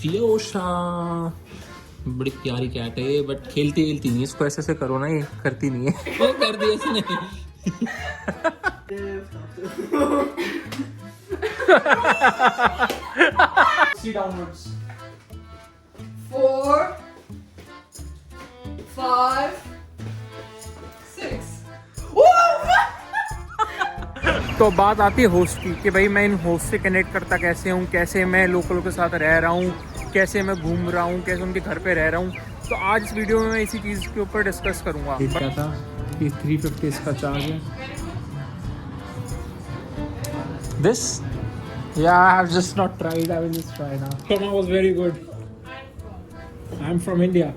फियोशा बड़ी प्यारी कैट है ये, बट खेलती वेलती नहीं। इसको ऐसे ऐसे करो ना, ये करती नहीं है। वो कर दिया इसने। See downwards. 4, 5, 6. तो बात आती है होस्ट की कि भाई मैं इन होस्ट से कनेक्ट करता कैसे हूँ, कैसे मैं लोकलों के साथ रह रहा हूँ, कैसे मैं घूम रहा हूँ, कैसे उनके घर पे रह रहा हूँ। तो आज इस वीडियो में मैं इसी चीज़ के ऊपर डिस्कस करूँगा। क्या था कि 350 इसका चार्ज है। This? Yeah, I have just not tried. I will just try now. Kona was very good. I'm from India.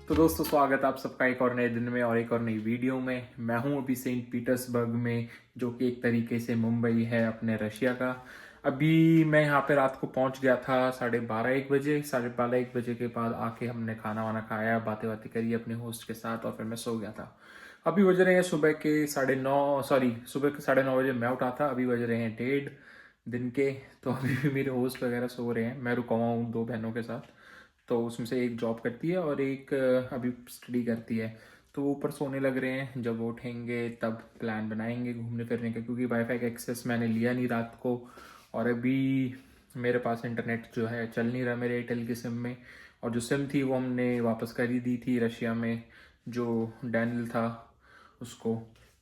तो दोस्तों स्वागत है आप सबका एक और नए दिन में और एक और नई वीडियो में। मैं हूं अभी सेंट पीटर्सबर्ग में, जो कि एक तरीके से मुंबई है अपने रशिया का। अभी मैं यहाँ पे रात को पहुंच गया था 12:30-1 बजे। 12:30-1 बजे के बाद आके हमने खाना वाना खाया, बातें बातें करी अपने होस्ट के साथ और फिर मैं सो गया था। अभी बज रहे हैं सुबह के 9:30 बजे मैं उठा था। अभी बज रहे हैं 1:30 दिन के। तो अभी भी मेरे होस्ट वगैरह सो रहे हैं। मैं रुका हुआ हूँ 2 बहनों के साथ। तो उसमें से एक जॉब करती है और एक अभी स्टडी करती है। तो वो ऊपर सोने लग रहे हैं। जब वो उठेंगे तब प्लान बनाएंगे घूमने फिरने का, क्योंकि वाईफाई का एक्सेस मैंने लिया नहीं रात को। और अभी मेरे पास इंटरनेट जो है चल नहीं रहा मेरे एयरटेल की सिम में। और जो सिम थी वो हमने वापस कर ही दी थी रशिया में, जो डैनियल था उसको।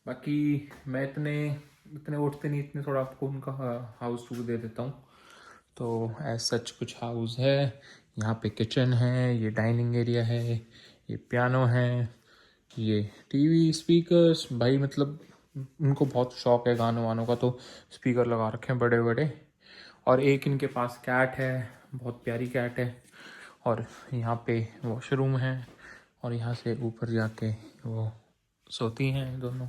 बाकी मैं इतने उठते नहीं, इतने थोड़ा आपको उनका हाउस टूर दे देता हूँ। तो एज सच कुछ हाउस है। यहाँ पे किचन है, ये डाइनिंग एरिया है, ये पियानो है, ये टीवी स्पीकर्स। भाई मतलब उनको बहुत शौक है गानों वानों का, तो स्पीकर लगा रखे हैं बड़े बड़े। और एक इनके पास कैट है, बहुत प्यारी कैट है। और यहाँ पे वॉशरूम है और यहाँ से ऊपर जाके वो सोती हैं दोनों।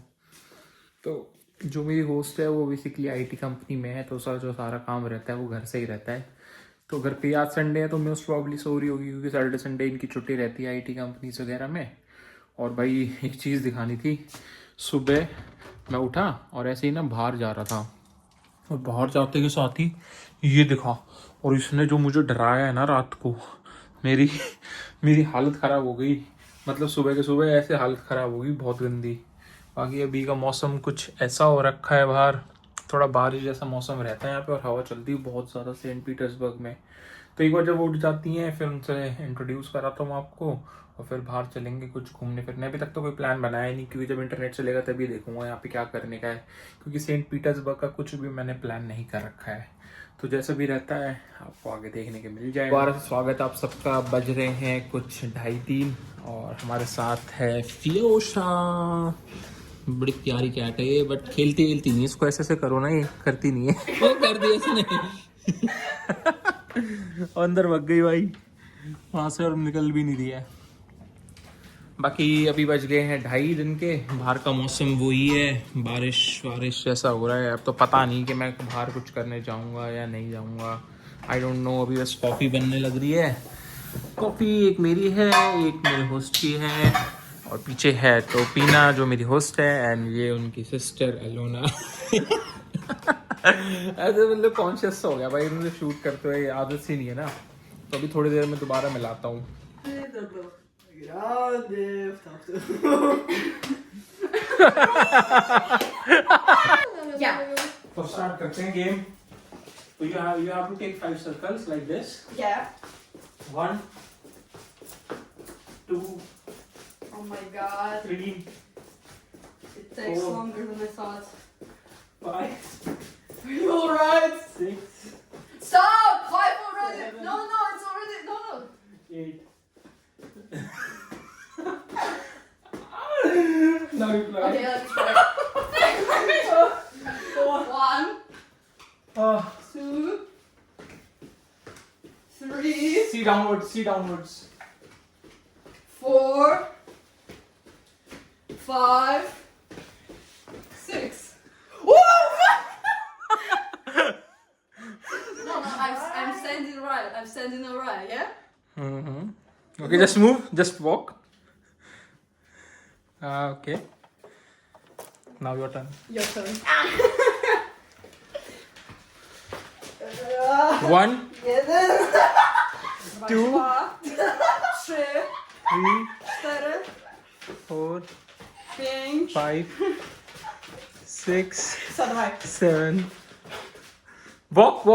तो जो मेरी होस्ट है वो बेसिकली आईटी कंपनी में है, तो जो सारा काम रहता है वो घर से ही रहता है। तो घर पे आज संडे है तो मोस्ट प्रॉब्ली सो रही होगी, क्योंकि सैटरडे संडे इनकी छुट्टी रहती है आईटी कंपनीज वगैरह में। और भाई एक चीज़ दिखानी थी। सुबह मैं उठा और ऐसे ही ना बाहर जा रहा था, और बाहर जाते के साथ ही ये दिखा। और इसने जो मुझे डराया है ना रात को, मेरी मेरी हालत ख़राब हो गई। मतलब सुबह के सुबह ऐसे हालत ख़राब हो गई, बहुत गंदी। बाकी अभी का मौसम कुछ ऐसा हो रखा है, बाहर थोड़ा बारिश जैसा मौसम रहता है यहाँ पे, और हवा चलती है बहुत ज़्यादा सेंट पीटर्सबर्ग में। तो एक बार जब वो उठ जाती हैं फिर उनसे इंट्रोड्यूस कराता हूँ आपको, और फिर बाहर चलेंगे कुछ घूमने फिरने। अभी तक तो कोई प्लान बनाया नहीं, क्योंकि जब इंटरनेट चलेगा तभी देखूंगा यहाँ पे क्या करने का है, क्योंकि सेंट पीटर्सबर्ग का कुछ भी मैंने प्लान नहीं कर रखा है। तो जैसा भी रहता है आपको आगे देखने के मिल जाएगा। दोबारा से स्वागत है आप सबका। बज रहे हैं कुछ 2:30 और हमारे साथ है फियोशा बड़ी प्यारी कैट है ये, बट खेलती वेलती नहीं। इसको ऐसे ऐसे करो ना, ये करती नहीं है। वो कर दिया इसने। अंदर भग गई भाई वहां से, और निकल भी नहीं रही है। बाकी अभी बज गए हैं 2:30 दिन के। बाहर का मौसम वही है, बारिश बारिश जैसा हो रहा है। अब तो पता नहीं कि मैं बाहर कुछ करने जाऊंगा या नहीं जाऊंगा, आई डोंट नो। अभी बस कॉफ़ी बनने लग रही है। कॉफ़ी एक मेरी है, एक मेरे होस्ट की है, और पीछे है तो पीना जो मेरी होस्ट है, एंड ये उनकी सिस्टर एलोना। ऐसे मतलब कॉन्शियस हो गया भाई, मुझे शूट करते हुए आदत सी नहीं है ना। तो अभी थोड़ी देर में दोबारा मिलाता हूँ। Yeah. तो स्टार्ट करते हैं गेम। तो you have to take 5 circles like this. Yeah. 1 2 Oh my god. 3 It takes 4 longer than I thought. 5 Are you alright? 6 Stop! 5 already! No, no, it's already. No, no. 8 Now you play. Okay, let's try. 1, 2, 3, See downwards, see downwards. 4, 5, 6. Woo! No, I'm standing right. I'm standing alright, yeah? Okay, just move, just walk. Okay. Now your turn. Your turn. 1 2 3, 3 4, 4 5. 5 6 Só vai. 7 walk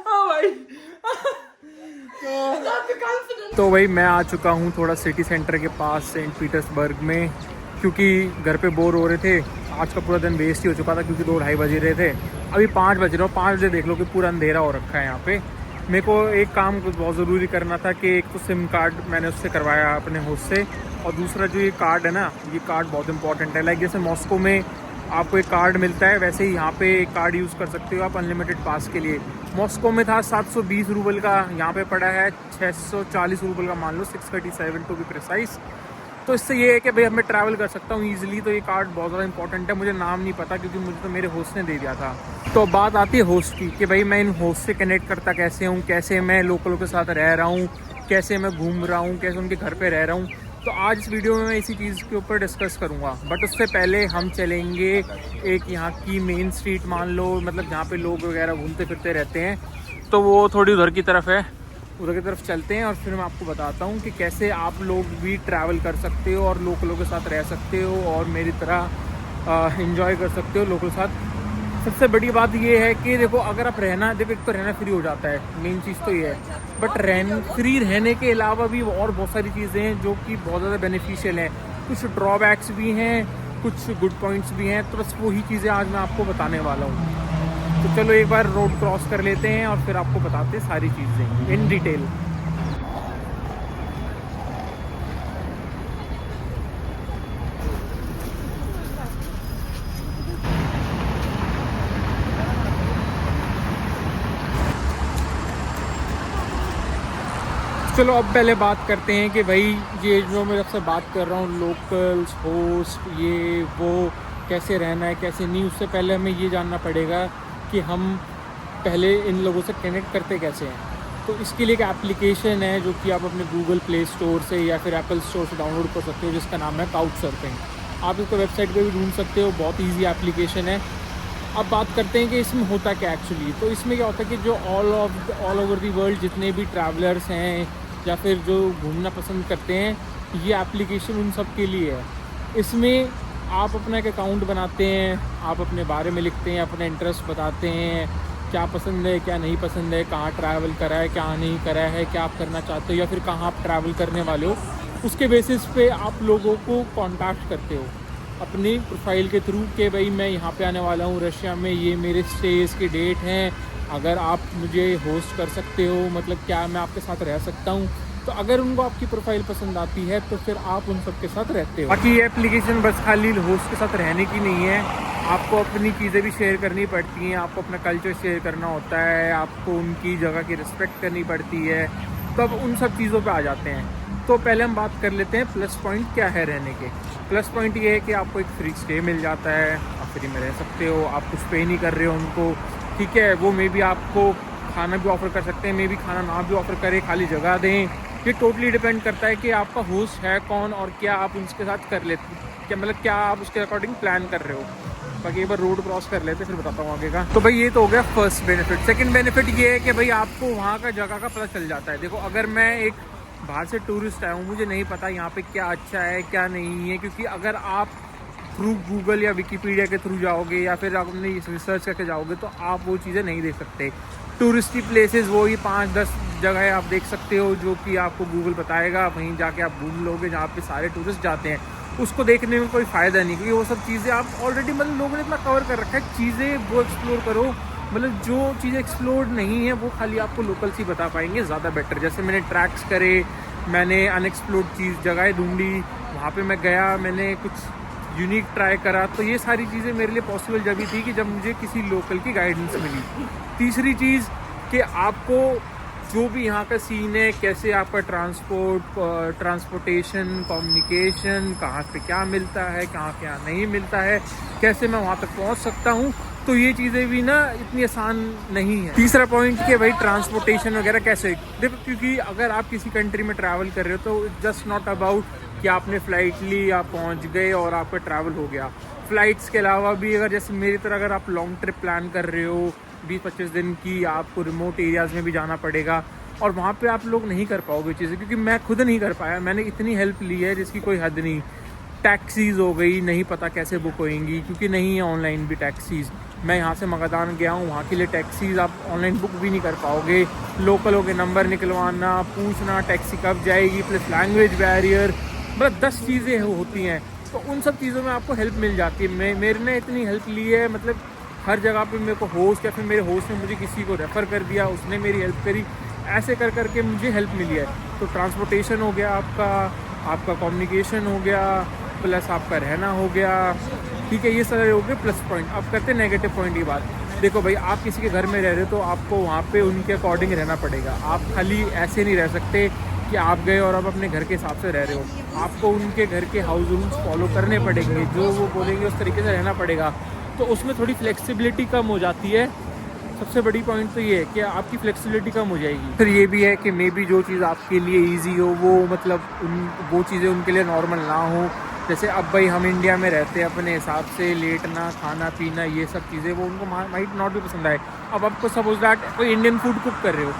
oh भाई Not be confident. तो भाई मैं आ चुका हूँ थोड़ा city centre के पास Saint Petersburg में, क्योंकि घर पे बोर हो रहे थे। आज का पूरा दिन वेस्ट ही हो चुका था क्योंकि 2-2:30 बज रहे थे। अभी 5 बज रहे हो, 5 बजे देख लो कि पूरा अंधेरा हो रखा है यहाँ पे। मेरे को एक काम कुछ बहुत ज़रूरी करना था कि एक तो सिम कार्ड मैंने उससे करवाया अपने होस्ट से, और दूसरा जो ये कार्ड है ना, ये कार्ड बहुत इंपॉर्टेंट है। लाइक जैसे मॉस्को में आपको एक कार्ड मिलता है, वैसे ही यहाँ पे एक कार्ड यूज़ कर सकते हो आप अनलिमिटेड पास के लिए। मॉस्को में था 720 रूबल का, यहाँ पे पड़ा है 640 रूबल का, मान लो 637 टू बी प्रिसाइज। तो इससे ये है कि भाई अब मैं ट्रैवल कर सकता हूँ ईजिली। तो ये कार्ड बहुत ज़्यादा इंपॉर्टेंट है। मुझे नाम नहीं पता क्योंकि मुझे तो मेरे होस्ट ने दे दिया था। तो बात आती है होस्ट की कि भाई मैं इन होस्ट से कनेक्ट करता कैसे हूँ, कैसे मैं लोकलों के साथ रह रहा हूँ, कैसे मैं घूम रहा हूँ, कैसे उनके घर पे रह रहा हूँ। तो आज इस वीडियो में मैं इसी चीज़ के ऊपर डिस्कस करूँगा। बट उससे पहले हम चलेंगे एक यहाँ की मेन स्ट्रीट, मान लो मतलब जहाँ पे लोग वगैरह घूमते फिरते रहते हैं, तो वो थोड़ी उधर की तरफ है। उधर की तरफ चलते हैं और फिर मैं आपको बताता हूँ कि कैसे आप लोग भी ट्रैवल कर सकते हो और लोकलों के साथ रह सकते हो और मेरी तरह एंजॉय कर सकते हो लोकल के साथ। सबसे बड़ी बात ये है कि देखो, अगर आप रहना, देखो एक तो रहना फ्री हो जाता है, मेन चीज़ तो ये है। बट फ्री रहने के अलावा भी और बहुत सारी चीज़ें हैं जो कि बहुत ज़्यादा बेनिफिशियल हैं। कुछ ड्रॉबैक्स भी हैं, कुछ गुड पॉइंट्स भी हैं। तो बस वही चीज़ें आज मैं आपको बताने वाला हूँ। तो चलो एक बार रोड क्रॉस कर लेते हैं और फिर आपको बताते हैं सारी चीज़ें इन डिटेल। चलो अब पहले बात करते हैं कि भाई ये जो मैं आपसे बात कर रहा हूँ, लोकल्स, होस्ट, ये वो, कैसे रहना है कैसे नहीं। उससे पहले हमें ये जानना पड़ेगा कि हम पहले इन लोगों से कनेक्ट करते कैसे हैं। तो इसके लिए एक एप्लीकेशन है जो कि आप अपने गूगल प्ले स्टोर से या फिर एप्पल स्टोर से डाउनलोड कर सकते हो, जिसका नाम है काउचसर्फिंग। आप इसको वेबसाइट पे भी ढूंढ सकते हो, बहुत ईजी एप्लीकेशन है। अब बात करते हैं कि इसमें होता क्या एक्चुअली। तो इसमें क्या होता है कि जो ऑल ओवर दी वर्ल्ड जितने भी ट्रैवलर्स हैं या फिर जो घूमना पसंद करते हैं, ये एप्लीकेशन उन सब के लिए है। इसमें आप अपना एक अकाउंट बनाते हैं, आप अपने बारे में लिखते हैं, अपने इंटरेस्ट बताते हैं, क्या पसंद है क्या नहीं पसंद है, कहाँ ट्रैवल करा है क्या नहीं करा है, क्या आप करना चाहते हो या फिर कहाँ आप ट्रैवल करने वाले हो। उसके बेसिस पे आप लोगों को कांटेक्ट करते हो अपनी प्रोफाइल के थ्रू कि भाई मैं यहाँ पे आने वाला हूँ रशिया में, ये मेरे स्टेज के डेट हैं, अगर आप मुझे होस्ट कर सकते हो, मतलब क्या मैं आपके साथ रह सकता हूँ। तो अगर उनको आपकी प्रोफाइल पसंद आती है तो फिर आप उन सब के साथ रहते हो। बाकी ये एप्लीकेशन बस खाली होस्ट के साथ रहने की नहीं है, आपको अपनी चीज़ें भी शेयर करनी पड़ती हैं, आपको अपना कल्चर शेयर करना होता है, आपको उनकी जगह की रिस्पेक्ट करनी पड़ती है। तो अब उन सब चीज़ों पे आ जाते हैं। तो पहले हम बात कर लेते हैं प्लस पॉइंट क्या है रहने के। प्लस पॉइंट ये है कि आपको एक फ्री स्टे मिल जाता है, आप फ्री में रह सकते हो, आप कुछ पे नहीं कर रहे हो उनको, ठीक है। वो मे भी आपको खाना भी ऑफ़र कर सकते हैं, मे भी खाना ना भी ऑफ़र करें, खाली जगह दें। ये टोटली डिपेंड करता है कि आपका होस्ट है कौन और क्या आप उसके साथ कर लेते, क्या मतलब क्या आप उसके अकॉर्डिंग प्लान कर रहे हो। बाकी एक बार रोड क्रॉस कर लेते फिर बताता हूँ आगे का। तो भाई ये तो हो गया फर्स्ट बेनिफिट। सेकंड बेनिफिट ये है कि भाई आपको वहाँ का जगह का पता चल जाता है। देखो, अगर मैं एक बाहर से टूरिस्ट आया हूँ, मुझे नहीं पता यहाँ पे क्या अच्छा है क्या नहीं है, क्योंकि अगर आप थ्रू गूगल या विकीपीडिया के थ्रू जाओगे या फिर आप अपने रिसर्च करके जाओगे तो आप वो चीज़ें नहीं देख सकते। टूरिस्टी प्लेसेस वो ही 5-10 जगह आप देख सकते हो जो कि आपको गूगल बताएगा, वहीं जाके आप घूम लोगे जहाँ पे सारे टूरिस्ट जाते हैं। उसको देखने में कोई फ़ायदा नहीं, क्योंकि वो सब चीज़ें आप ऑलरेडी मतलब लोगों ने इतना कवर कर रखा है। चीज़ें वो एक्सप्लोर करो, मतलब जो चीज़ें एक्सप्लोर नहीं है वो खाली आपको लोकल्स ही बता पाएंगे, ज़्यादा बेटर। जैसे मैंने ट्रैक्स करे, मैंने अनएक्सप्लोर्ड चीज़ जगह ढूंढी, वहाँ पे मैं गया, मैंने कुछ यूनिक ट्राई करा। तो ये सारी चीज़ें मेरे लिए पॉसिबल जब ही थी कि जब मुझे किसी लोकल की गाइडेंस मिली। तीसरी चीज़ कि आपको जो भी यहाँ का सीन है, कैसे आपका ट्रांसपोर्टेशन, कम्युनिकेशन, कहाँ पे क्या मिलता है, कहाँ क्या नहीं मिलता है, कैसे मैं वहाँ तक पहुँच सकता हूँ, तो ये चीज़ें भी ना इतनी आसान नहीं है। तीसरा पॉइंट कि भाई ट्रांसपोर्टेशन वगैरह कैसे, देखो क्योंकि अगर आप किसी कंट्री में ट्रैवल कर रहे हो तो इट्स जस्ट नॉट अबाउट कि आपने फ़्लाइट ली, आप पहुंच गए और आपका ट्रैवल हो गया। फ़्लाइट्स के अलावा भी अगर जैसे मेरी तरह अगर आप लॉन्ग ट्रिप प्लान कर रहे हो 20-25 दिन की, आपको रिमोट एरियाज़ में भी जाना पड़ेगा और वहाँ पे आप लोग नहीं कर पाओगे चीज़ें, क्योंकि मैं खुद नहीं कर पाया। मैंने इतनी हेल्प ली है जिसकी कोई हद नहीं। टैक्सीज़ हो गई, नहीं पता कैसे बुक होएंगी क्योंकि नहीं है ऑनलाइन भी टैक्सीज़। मैं यहाँ से मगादान गया हूँ, वहाँ के लिए टैक्सीज़ आप ऑनलाइन बुक भी नहीं कर पाओगे। लोकलों के नंबर निकलवाना, पूछना टैक्सी कब जाएगी, प्लस लैंग्वेज बैरियर, मतलब 10 चीज़ें होती हैं। तो उन सब चीज़ों में आपको हेल्प मिल जाती है। मेरे ने इतनी हेल्प ली है, मतलब हर जगह पे मेरे को होस्ट या फिर मेरे होस्ट ने मुझे किसी को रेफ़र कर दिया, उसने मेरी हेल्प करी, ऐसे कर करके मुझे हेल्प मिली है। तो ट्रांसपोर्टेशन हो गया आपका कम्युनिकेशन हो गया, प्लस आपका रहना हो गया, ठीक है, ये सारे हो गए प्लस पॉइंट। अब करते हैं नेगेटिव पॉइंट की बात। देखो भाई, आप किसी के घर में रह रहे हो तो आपको वहाँ पे उनके अकॉर्डिंग रहना पड़ेगा। आप खाली ऐसे नहीं रह सकते कि आप गए और आप अपने घर के हिसाब से रह रहे हो। आपको उनके घर के हाउस रूल्स फॉलो करने पड़ेंगे, जो वो बोलेंगे उस तरीके से रहना पड़ेगा। तो उसमें थोड़ी फ्लेक्सिबिलिटी कम हो जाती है। सबसे बड़ी पॉइंट तो ये है कि आपकी फ्लेक्सिबिलिटी कम हो जाएगी। फिर ये भी है कि मे बी जो चीज़ आपके लिए ईजी हो वो मतलब वो चीज़ें उनके लिए नॉर्मल ना हो। जैसे अब भाई हम इंडिया में रहते हैं, अपने हिसाब से लेटना, खाना पीना, ये सब चीज़ें वो उनको माइट नॉट भी पसंद आए। अब आपको सपोज दैट कोई इंडियन फूड कुक कर रहे हो,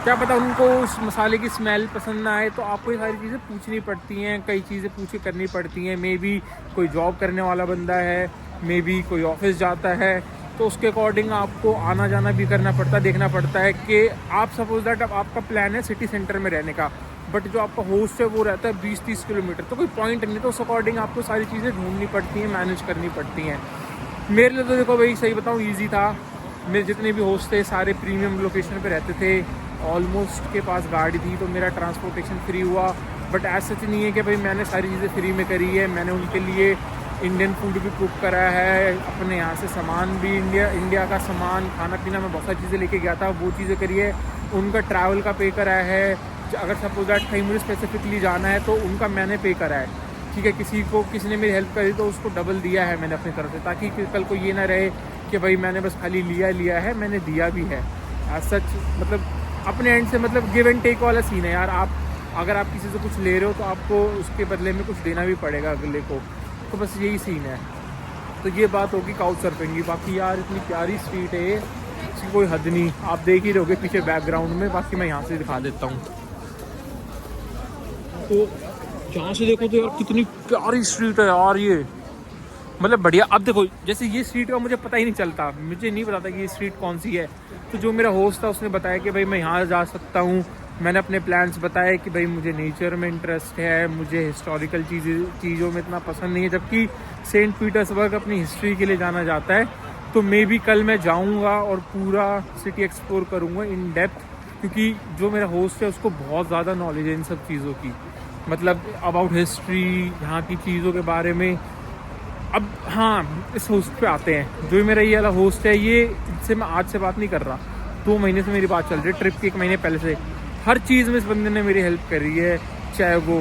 क्या पता उनको उस मसाले की स्मेल पसंद ना आए, तो आपको ये सारी चीज़ें पूछनी पड़ती हैं, कई चीज़ें पूछ के करनी पड़ती हैं। मे बी कोई जॉब करने वाला बंदा है, मे बी कोई ऑफिस जाता है, तो उसके अकॉर्डिंग आपको आना जाना भी करना पड़ता है, देखना पड़ता है कि आप सपोज दैट अब आपका प्लान है सिटी सेंटर में रहने का, बट जो आपका होस्ट है वो रहता है 20-30 किलोमीटर, तो कोई पॉइंट नहीं। तो उस अकॉर्डिंग आपको सारी चीज़ें ढूंढनी पड़ती हैं, मैनेज करनी पड़ती हैं। मेरे लिए तो देखो भाई सही बताऊँ ईजी था। मेरे जितने भी होस्ट थे सारे प्रीमियम लोकेशन पे रहते थे, ऑलमोस्ट के पास गाड़ी थी, तो मेरा ट्रांसपोर्टेशन फ्री हुआ। बट ऐसा सच नहीं है कि भाई मैंने सारी चीज़ें फ्री में करी है। मैंने उनके लिए इंडियन फूड भी कुक करा है, अपने यहाँ से सामान भी इंडिया का सामान, खाना पीना, मैं बहुत सारी चीज़ें लेके गया था, वो चीज़ें करी है। उनका ट्रैवल का पे करा है। अगर सपोज दैट कहीं मुझे स्पेसिफिकली जाना है तो उनका मैंने पे करा है, ठीक है। किसी ने मेरी हेल्प करी तो उसको डबल दिया है मैंने अपनी तरफ से, ताकि कल को ये ना रहे कि भाई मैंने बस खाली लिया है, मैंने दिया भी है। सच मतलब अपने एंड से मतलब गिव एंड टेक वाला सीन है यार। आप अगर आप किसी से कुछ ले रहे हो तो आपको उसके बदले में कुछ देना भी पड़ेगा अगले को, तो बस यही सीन है। तो ये बात होगी काउच सर्फिंग की। बाकी यार इतनी प्यारी स्ट्रीट है, इसकी कोई हद नहीं। आप देख ही रहोगे पीछे बैकग्राउंड में, बाकी मैं यहाँ से दिखा देता हूँ। तो यहाँ से देखो तो यार कितनी प्यारी स्ट्रीट है यार ये, मतलब बढ़िया। अब देखो जैसे ये स्ट्रीट का मुझे पता ही नहीं चलता, मुझे नहीं पता था कि ये स्ट्रीट कौन सी है। तो जो मेरा होस्ट था उसने बताया कि भाई मैं यहाँ जा सकता हूँ। मैंने अपने प्लान्स बताए कि भाई मुझे नेचर में इंटरेस्ट है, मुझे हिस्टोरिकल चीज़ों में इतना पसंद नहीं है, जबकि सेंट पीटर्सबर्ग अपनी हिस्ट्री के लिए जाना जाता है। तो मे बी कल मैं जाऊँगा और पूरा सिटी एक्सप्लोर करूँगा इन डेप्थ, क्योंकि जो मेरा होस्ट है उसको बहुत ज़्यादा नॉलेज है इन सब चीज़ों की, मतलब अबाउट हिस्ट्री, यहाँ की चीज़ों के बारे में। अब हाँ, इस होस्ट पे आते हैं। जो मेरा ये वाला होस्ट है, ये इससे मैं आज से बात नहीं कर रहा, 2 महीने से मेरी बात चल रही है, ट्रिप के 1 महीने पहले से। हर चीज़ में इस बंदे ने मेरी हेल्प करी है, चाहे वो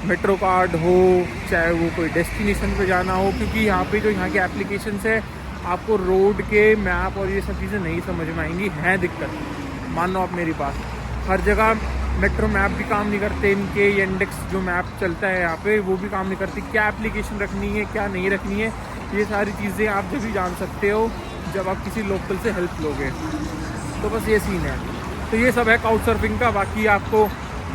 मेट्रो कार्ड हो, चाहे वो कोई डेस्टिनेशन पे जाना हो, क्योंकि यहाँ पे जो यहाँ के एप्लीकेशंस है आपको रोड के मैप और ये सब चीज़ें नहीं समझ में आएंगी, हैं दिक्कत। मान लो आप मेरी बात, हर जगह मेट्रो मैप भी काम नहीं करते इनके, ये इंडेक्स जो मैप चलता है यहाँ पे वो भी काम नहीं करती। क्या एप्लीकेशन रखनी है, क्या नहीं रखनी है, ये सारी चीज़ें आप जब भी जान सकते हो जब आप किसी लोकल से हेल्प लोगे। तो बस ये सीन है। तो ये सब है काउच सर्फिंग का। बाकी आपको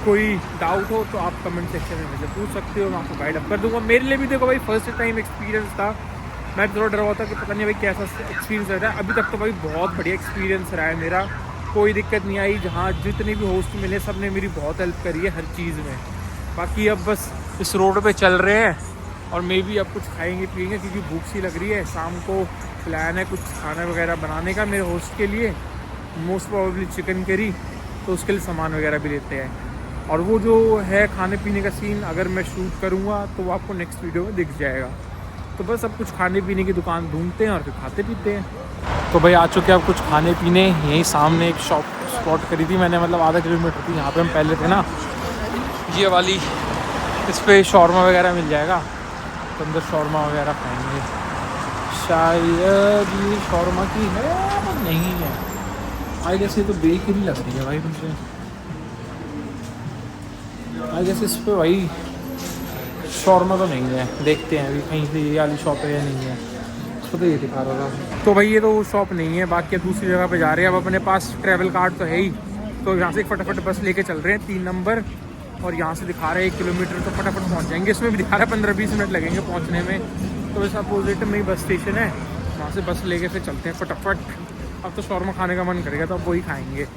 कोई डाउट हो तो आप कमेंट सेक्शन में मुझे पूछ सकते हो, मैं आपको गाइड अप कर दूँगा। मेरे लिए भी देखो भाई फर्स्ट टाइम एक्सपीरियंस था, मैं थोड़ा डरा हुआ था कि पता नहीं भाई कैसा एक्सपीरियंस रहता है। अभी तक तो भाई बहुत बढ़िया एक्सपीरियंस रहा है मेरा, कोई दिक्कत नहीं आई। जहाँ जितने भी होस्ट मिले सब ने मेरी बहुत हेल्प करी है हर चीज़ में। बाकी अब बस इस रोड पे चल रहे हैं और मे भी अब कुछ खाएंगे पिएंगे, क्योंकि भूख सी लग रही है। शाम को प्लान है कुछ खाना वगैरह बनाने का मेरे होस्ट के लिए, मोस्ट प्रोबेबली चिकन करी, तो उसके लिए सामान वगैरह भी लेते हैं। और वो जो है खाने पीने का सीन, अगर मैं शूट करूँगा तो वो आपको नेक्स्ट वीडियो में दिख जाएगा। तो बस अब कुछ खाने पीने की दुकान ढूंढते हैं और फिर खाते पीते हैं। तो भाई आ चुके हैं अब कुछ खाने पीने। यहीं सामने एक शॉप स्पॉट करी थी मैंने, मतलब आधा किलोमीटर थी जहाँ पे हम पहले थे ना, ये वाली। इस पर शॉर्मा वगैरह मिल जाएगा, तो अंदर शॉर्मा वगैरह खाएंगे। शायद ये शौरमा की है पर नहीं है। आई गेस ये तो बेकरी लग रही है भाई मुझे। आई गेस इस पे भाई शौरमा तो नहीं है। देखते हैं अभी कहीं से ये वाली शॉप है या नहीं है। उसको तो ये दिखा रहा था। तो भाई ये तो वो शॉप नहीं है, बाकी दूसरी जगह पे जा रहे हैं। अब अपने पास ट्रैवल कार्ड तो है ही, तो यहाँ से फटाफट बस लेके चल रहे हैं 3 नंबर। और यहाँ से दिखा रहे हैं 1 किलोमीटर, तो फटाफट पहुँच जाएंगे। इसमें भी दिखा रहा है 15-20 मिनट लगेंगे पहुँचने में। तो इस अपोजिट में ही बस स्टेशन है, वहाँ से बस लेके फिर चलते हैं फटाफट। अब तो शौरमा खाने का मन करेगा तो अब वही खाएंगे।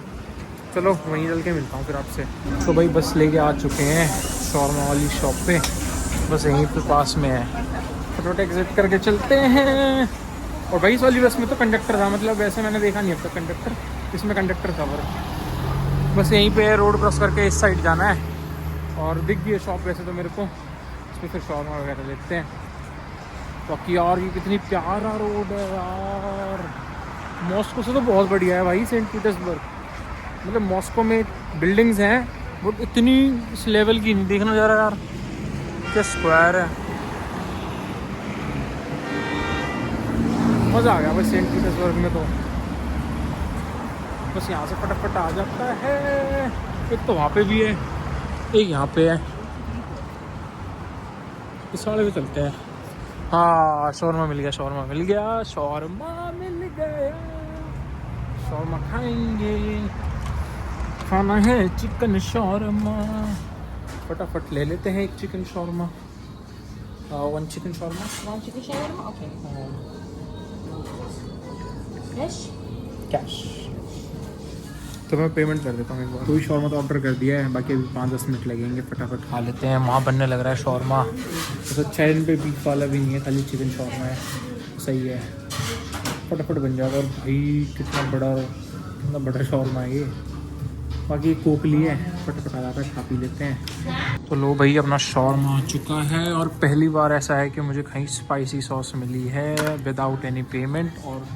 चलो वहीं चल के मिलता हूँ फिर आपसे। तो भाई बस लेके आ चुके हैं शौरमा वाली शॉप पे, बस यहीं पे पास में है। फटाफट एग्जिट करके चलते हैं। और भाई इस वाली बस में तो कंडक्टर था, मतलब वैसे मैंने देखा नहीं अब तक कंडक्टर, इसमें कंडक्टर था। बस यहीं पे रोड क्रॉस करके इस साइड जाना है और दिख गई है शॉप वैसे तो मेरे को। इस पर फिर शौरमा वगैरह लेते हैं। बाकी यार ये कितनी प्यारा रोड है यार। मॉस्को से तो बहुत बढ़िया है भाई सेंट पीटर्सबर्ग। मतलब मॉस्को में बिल्डिंग्स हैं बट इतनी इस लेवल की नहीं। देखना जा रहा यार क्या स्क्वायर है। मज़ा आ गया भाई सेंट पीटर्सबर्ग में तो। बस यहाँ से फटाफट आ जाता है। एक तो वहाँ पे भी है, एक यहाँ पे है। इस वाले पे चलते हैं। हाँ शौरमा मिल गया, शौरमा मिल गया, शौरमा मिल गया। शौरमा खाएंगे, खाना है चिकन शौरमा। फटाफट ले लेते हैं एक chicken shawarma. 1 chicken shawarma. 1 chicken shawarma? Okay. Cash? Cash. तो मैं पेमेंट कर देता हूँ एक बार। कोई शौरमा तो ऑर्डर कर दिया है, बाकी अभी 5-10 मिनट लगेंगे। फटाफट खा लेते हैं। वहाँ बनने लग रहा है शौरमा। तो अच्छा इन पे बीफ वाला भी नहीं है, खाली चिकन शौरमा है। सही है, फटाफट बन जाएगा। और भाई कितना बड़ा शौरमा है ये। बाकी कोक लिए फटाफट आ जाता है, खा पी लेते हैं। तो लो भाई अपना शौरमा आ चुका है। और पहली बार ऐसा है कि मुझे कहीं स्पाइसी सॉस मिली है विदाउट एनी पेमेंट। और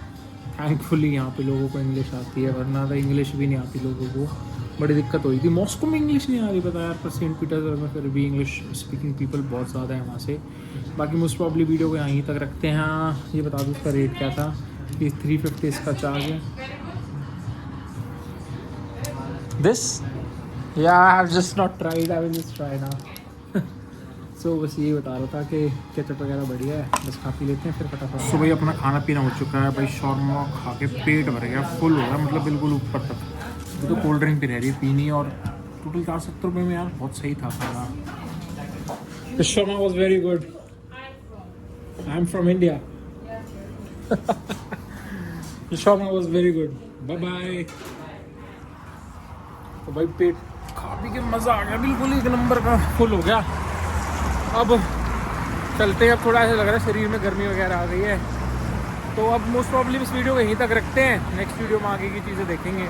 थैंकफुली यहाँ पे लोगों को इंग्लिश आती है, वरना तो इंग्लिश भी नहीं आती लोगों को। बड़ी दिक्कत हुई थी। मॉस्को में इंग्लिश नहीं आ रही पता यार, पर सेंट पीटर्सबर्ग में फिर भी इंग्लिश स्पीकिंग पीपल बहुत ज़्यादा है वहाँ से। बाकी मोस्ट प्रॉब्ली वीडियो को यहीं तक रखते हैं। हाँ ये बता दूँ उसका रेट क्या था। ये 350 इसका चार्ज है। This yeah I have just not tried, I will just try now. So बस यही बता रहा था कि केचप वगैरह बढ़िया है। बस खा पी लेते हैं फिर फटाफट। तो भाई अपना खाना पीना हो चुका है भाई। शौरमा खा के पेट भर गया, फुल हो गया, मतलब बिल्कुल ऊपर तक। तो कोल्ड ड्रिंक भी रह रही पीनी। और टोटल 470 रुपये में यार बहुत सही था खाना। The shawarma was very good. I am from India. The shawarma was very good. Bye bye. तो भाई पेट खा पी के मज़ा आ गया, बिल्कुल 1 नंबर का फुल हो गया। अब चलते हैं। अब थोड़ा ऐसा लग रहा है शरीर में गर्मी वगैरह आ गई है। तो अब मोस्ट प्रॉब्ली इस वीडियो को यहीं तक रखते हैं। नेक्स्ट वीडियो में आगे की चीज़ें देखेंगे।